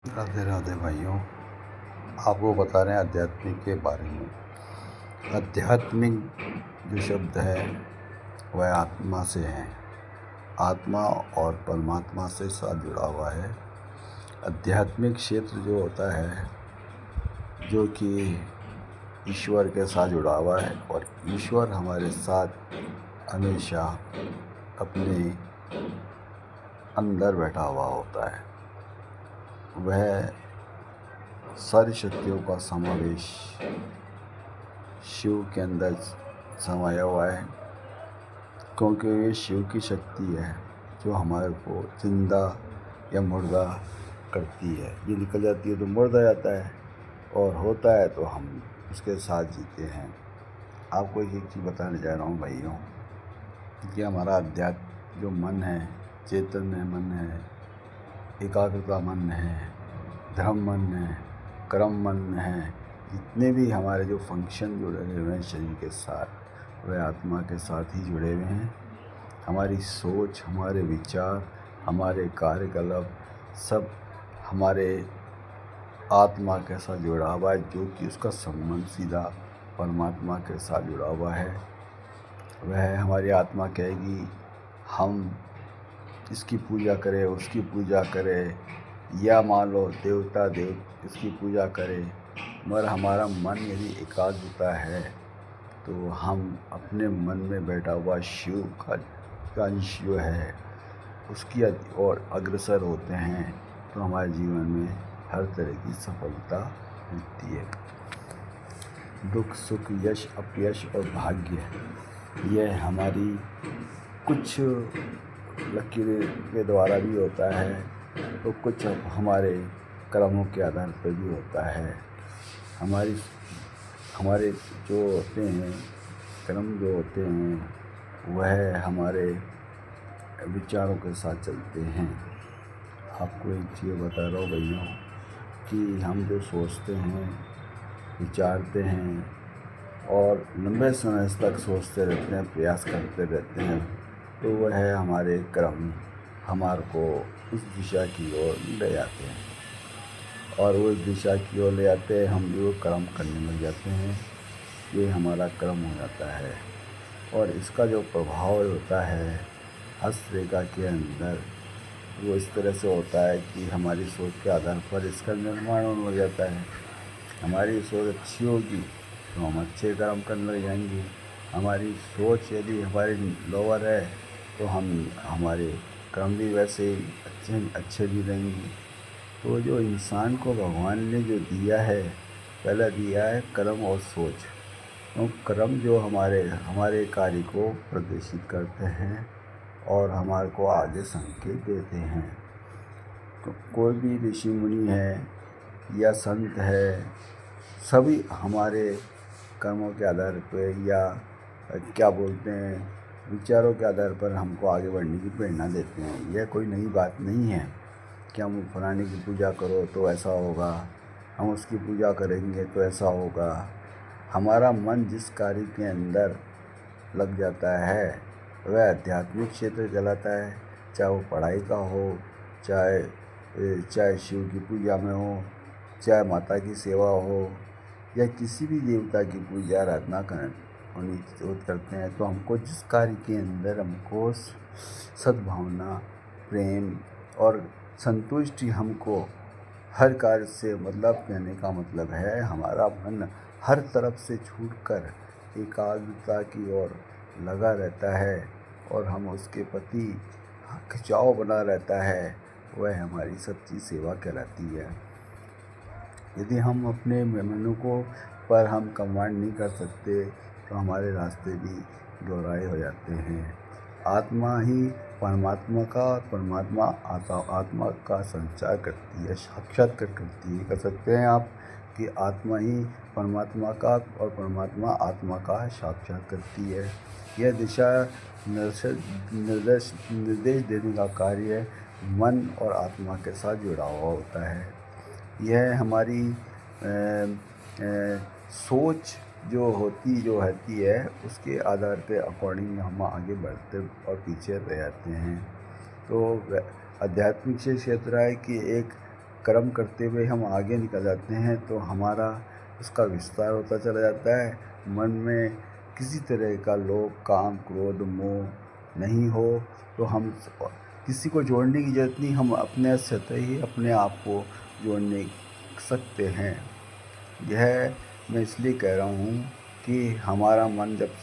राधे राधे भाइयों। आपको बता रहे हैं आध्यात्मिक के बारे में। आध्यात्मिक जो शब्द है वह आत्मा से है। आत्मा और परमात्मा से साथ जुड़ा हुआ है। आध्यात्मिक क्षेत्र जो होता है जो कि ईश्वर के साथ जुड़ा हुआ है, और ईश्वर हमारे साथ हमेशा अपने अंदर बैठा हुआ होता है। वह सारी शक्तियों का समावेश शिव के अंदर समाया हुआ है, क्योंकि ये शिव की शक्ति है जो हमारे को जिंदा या मुर्दा करती है। ये निकल जाती है तो मुर्दा जाता है, और होता है तो हम उसके साथ जीते हैं। आपको एक चीज़ बताने जा रहा हूँ भाइयों कि हमारा अध्यात्म जो मन है, चैतन्य मन है, एकाग्रता मन है, धर्म मन है, कर्म मन है, जितने भी हमारे जो फंक्शन जुड़े हुए हैं शरीर के साथ, वह आत्मा के साथ ही जुड़े हुए हैं। हमारी सोच, हमारे विचार, हमारे कार्यकलाप सब हमारे आत्मा के साथ जुड़ा हुआ है, जो कि उसका संबंध सीधा परमात्मा के साथ जुड़ा हुआ है। वह हमारी आत्मा कहेगी हम इसकी पूजा करें, उसकी पूजा करें, या मान लो देवता इसकी पूजा करें, मगर हमारा मन यदि एकाग्रता है तो हम अपने मन में बैठा हुआ शिव का अंश जो है उसकी और अग्रसर होते हैं, तो हमारे जीवन में हर तरह की सफलता मिलती है। दुख सुख, यश अपयश और भाग्य, यह हमारी कुछ लकीर के द्वारा भी होता है, तो कुछ हमारे कर्मों के आधार पर भी होता है। हमारे जो होते हैं कर्म, जो होते हैं वह हमारे विचारों के साथ चलते हैं। आपको एक चीज़ बता रहा हूँ भाइयों कि हम जो सोचते हैं, विचारते हैं और लंबे समय तक सोचते रहते हैं, प्रयास करते रहते हैं, तो वह हमारे कर्म हमारे को उस दिशा की ओर ले जाते हैं, और उस दिशा की ओर ले जाते हैं, हम जो कर्म करने लग जाते हैं, ये हमारा कर्म हो जाता है। और इसका जो प्रभाव होता है हस्तरेखा के अंदर, वो इस तरह से होता है कि हमारी सोच के आधार पर इसका निर्माण होने लग जाता है। हमारी सोच अच्छी होगी तो हम अच्छे कर्म करने लग जाएंगे। हमारी सोच यदि हमारी लोअर है तो हमारे कर्म भी वैसे ही अच्छे भी रहेंगे। तो जो इंसान को भगवान ने जो दिया है, पहला दिया है कर्म और सोच। तो कर्म जो हमारे कार्य को प्रदर्शित करते हैं और हमारे को आगे संकेत देते हैं। तो कोई भी ऋषि मुनि है या संत है, सभी हमारे कर्मों के आधार पर या क्या बोलते हैं विचारों के आधार पर हमको आगे बढ़ने की प्रेरणा देते हैं। यह कोई नई बात नहीं है कि हम फलाने की पूजा करो तो ऐसा होगा, हम उसकी पूजा करेंगे तो ऐसा होगा। हमारा मन जिस कार्य के अंदर लग जाता है वह आध्यात्मिक क्षेत्र कहलाता है। चाहे वो पढ़ाई का हो, चाहे शिव की पूजा में हो, चाहे माता की सेवा हो, या किसी भी देवता की पूजा आराधना करते हैं, तो हमको जिस कार्य के अंदर हमको सद्भावना, प्रेम और संतुष्टि, हमको हर कार्य से मतलब कहने का मतलब है हमारा मन हर तरफ से छूटकर एकाग्रता की ओर लगा रहता है और हम उसके प्रति खिंचाव बना रहता है, वह हमारी सच्ची सेवा कहलाती है। यदि हम अपने मन को पर हम कमांड नहीं कर सकते तो हमारे रास्ते भी दोहराए हो जाते हैं। आत्मा ही परमात्मा का, परमात्मा आत्मा का संचार करती है, साक्षात्कार करती है। कह सकते हैं आप कि आत्मा ही परमात्मा का और परमात्मा आत्मा का साक्षात करती है। यह दिशा निर्देश देने का कार्य मन और आत्मा के साथ जुड़ा हुआ होता है। यह हमारी सोच जो होती है उसके आधार पे अकॉर्डिंग हम आगे बढ़ते और पीछे रह जाते हैं। तो आध्यात्मिक से क्षेत्र है कि एक कर्म करते हुए हम आगे निकल जाते हैं तो हमारा उसका विस्तार होता चला जाता है। मन में किसी तरह का लोभ, काम, क्रोध, मोह नहीं हो तो हम किसी को जोड़ने की ज़रूरत नहीं, हम अपने स्वतः ही अपने आप को जोड़ने सकते हैं। यह मैं इसलिए कह रहा हूँ कि हमारा मन जब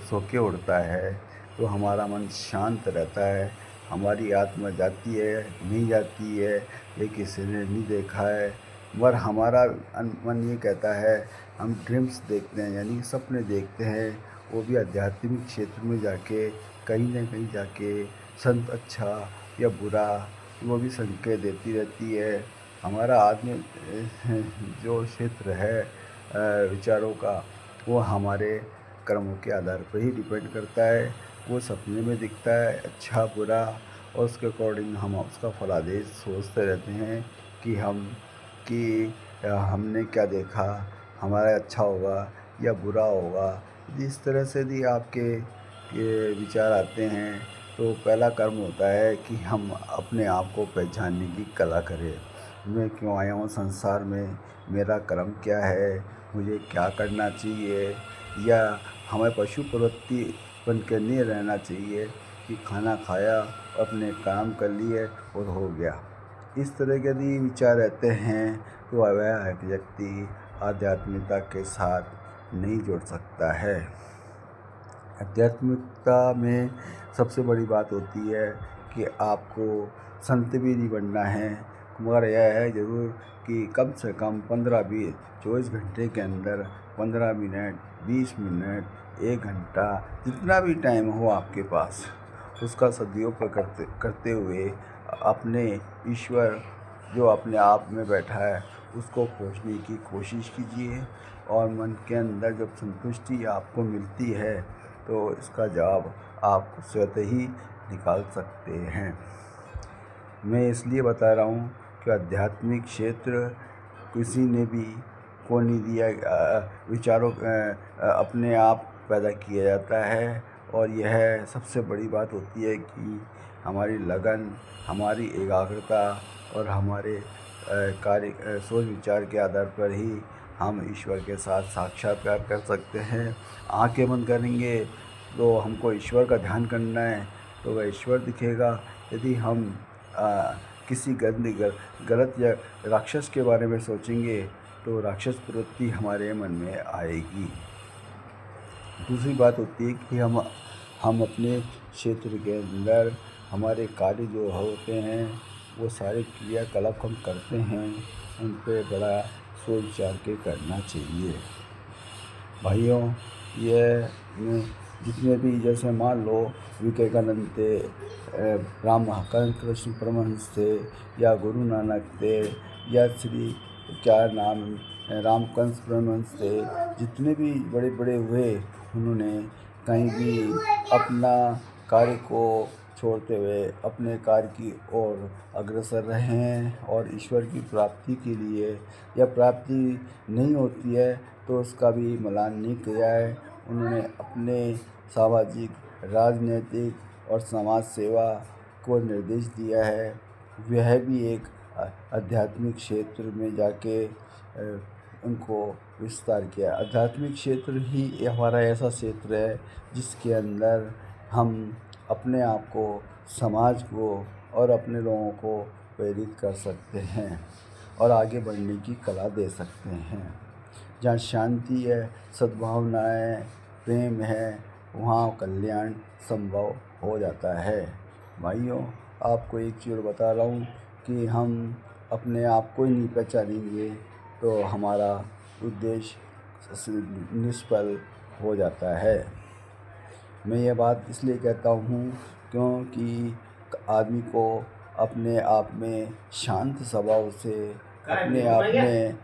सो के उठता है तो हमारा मन शांत रहता है। हमारी आत्मा जाती है, नहीं जाती है, ये किसी ने नहीं देखा है, मगर हमारा मन ये कहता है, हम ड्रीम्स देखते हैं यानी सपने देखते हैं, वो भी आध्यात्मिक क्षेत्र में जाके कहीं न कहीं जाके संत अच्छा या बुरा वो भी संकेत देती रहती है। हमारा आत्म जो क्षेत्र है विचारों का, वो हमारे कर्मों के आधार पर ही डिपेंड करता है। वो सपने में दिखता है अच्छा बुरा, और उसके अकॉर्डिंग हम उसका फलादेश सोचते रहते हैं कि हमने क्या देखा, हमारा अच्छा होगा या बुरा होगा। जिस तरह से भी आपके ये विचार आते हैं तो पहला कर्म होता है कि हम अपने आप को पहचानने की कला करें। मैं क्यों आया हूँ संसार में, मेरा कर्म क्या है, मुझे क्या करना चाहिए, या हमें पशु प्रवृत्ति बन के नहीं रहना चाहिए कि खाना खाया, अपने काम कर लिए और हो गया। इस तरह के यदि विचार रहते हैं तो वह व्यक्ति आध्यात्मिकता के साथ नहीं जुड़ सकता है। आध्यात्मिकता में सबसे बड़ी बात होती है कि आपको संत भी नहीं बनना है, मगर यह है ज़रूर कि कम से कम 24 घंटे के अंदर 15 मिनट, 20 मिनट, 1 घंटा, जितना भी टाइम हो आपके पास, उसका सदुपयोग करते हुए अपने ईश्वर जो अपने आप में बैठा है उसको खोजने की कोशिश कीजिए। और मन के अंदर जब संतुष्टि आपको मिलती है तो इसका जवाब आप स्वतः ही निकाल सकते हैं। मैं इसलिए बता रहा हूँ कि आध्यात्मिक क्षेत्र किसी ने भी को नहीं दिया, विचारों अपने आप पैदा किया जाता है। और यह सबसे बड़ी बात होती है कि हमारी लगन, हमारी एकाग्रता और हमारे कार्य सोच विचार के आधार पर ही हम ईश्वर के साथ साक्षात्कार कर सकते हैं। आंखें बंद करेंगे तो हमको ईश्वर का ध्यान करना है तो वह ईश्वर दिखेगा। यदि हम किसी गलत या राक्षस के बारे में सोचेंगे तो राक्षस प्रवृत्ति हमारे मन में आएगी। दूसरी बात होती है कि हम अपने क्षेत्र के अंदर हमारे कार्य जो होते हैं वो सारे क्रियाकलाप हम करते हैं, उन पर बड़ा सोच विचार के करना चाहिए। भाइयों, यह जितने भी, जैसे मान लो विवेकानंद थे, कृष्ण परमहंस थे, या गुरु नानक थे, या श्री क्या नाम रामकृष्ण परमहंस थे, जितने भी बड़े बड़े हुए, उन्होंने कहीं भी अपना कार्य को छोड़ते हुए अपने कार्य की ओर अग्रसर रहे हैं। और ईश्वर की प्राप्ति के लिए या प्राप्ति नहीं होती है तो उसका भी मलान नहीं किया है। उन्होंने अपने सामाजिक, राजनीतिक और समाज सेवा को निर्देश दिया है। वह भी एक आध्यात्मिक क्षेत्र में जाके उनको विस्तार किया। आध्यात्मिक क्षेत्र ही हमारा ऐसा क्षेत्र है जिसके अंदर हम अपने आप को, समाज को और अपने लोगों को प्रेरित कर सकते हैं और आगे बढ़ने की कला दे सकते हैं। जहाँ शांति है, सद्भावना है, प्रेम है, वहाँ कल्याण संभव हो जाता है। भाइयों, आपको एक चीज़ बता रहा हूँ कि हम अपने आप को ही नहीं पहचानेंगे तो हमारा उद्देश्य निष्फल हो जाता है। मैं ये बात इसलिए कहता हूँ क्योंकि आदमी को अपने आप में शांत स्वभाव से अपने आप में